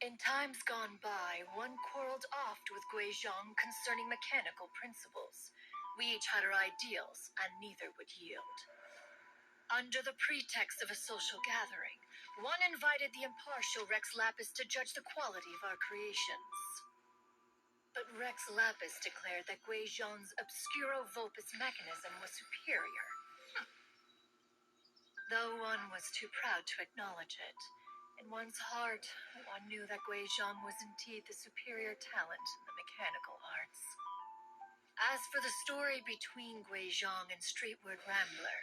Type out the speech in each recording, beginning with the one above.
In times gone by, one quarreled oft with Guizhong concerning mechanical principles. We each had our ideals, and neither would yield. Under the pretext of a social gathering, one invited the impartial Rex Lapis to judge the quality of our creations. But Rex Lapis declared that Guizhong's obscuro vulpus mechanism was superior. Though one was too proud to acknowledge it, in one's heart, one knew that Guizhong was indeed the superior talent in the mechanical arts. As for the story between Guizhong and Streetward Rambler,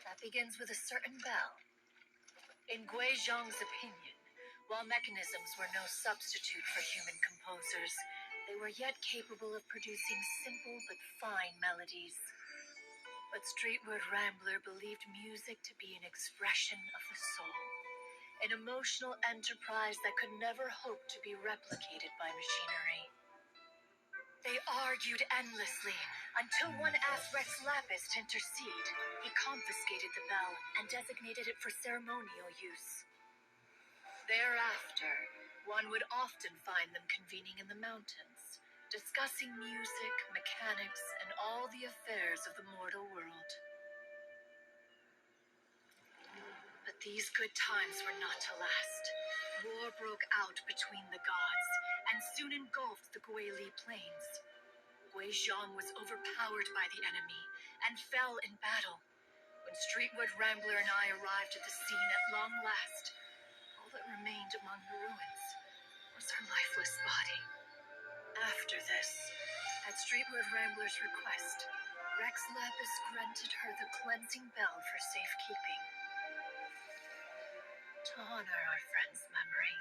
that begins with a certain bell. In Guizhong's opinion, while mechanisms were no substitute for human composers, they were yet capable of producing simple but fine melodies. But Streetward Rambler believed music to be an expression of the soul, an emotional enterprise that could never hope to be replicated by machinery. They argued endlessly until one asked Rex Lapis to intercede. He confiscated the bell and designated it for ceremonial use. Thereafter, one would often find them convening in the mountains, discussing music, mechanics, and all the affairs of the mortal world. But these good times were not to last. War broke out between the gods, and soon engulfed the Guili plains. Guizhong was overpowered by the enemy, and fell in battle. When Streetward Rambler and I arrived at the scene at long last, all that remained among the ruins was her lifeless body. After this, at Streetward Rambler's request, Rex Lapis granted her the cleansing bell for safekeeping. To honor our friend's memory,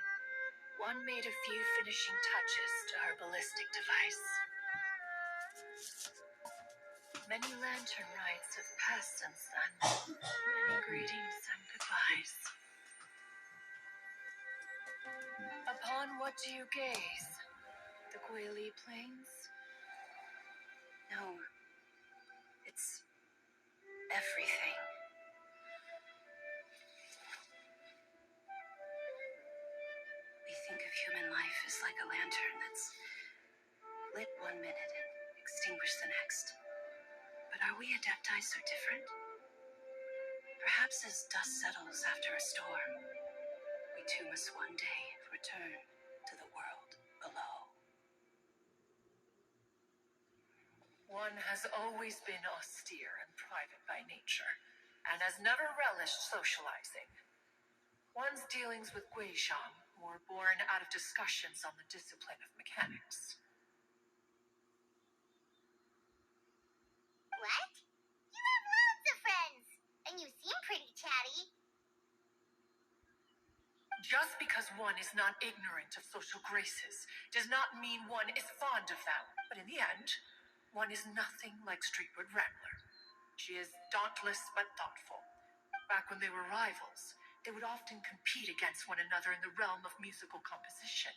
one made a few finishing touches to her ballistic device. Many lantern rites have passed since then. Many greetings and goodbyes. Upon what do you gaze? The Guili Plains? No. It's everything. We think of human life as like a lantern that's lit one minute and extinguished the next. But are we Adepti so different? Perhaps as dust settles after a storm, we too must one day return to the world below. One has always been austere and private by nature, and has never relished socializing. One's dealings with Guizhong were born out of discussions on the discipline of mechanics. What? You have loads of friends, and you seem pretty chatty. Just because one is not ignorant of social graces does not mean one is fond of them. But in the end, one is nothing like Streetward Rambler. She is dauntless but thoughtful. Back when they were rivals, they would often compete against one another in the realm of musical composition.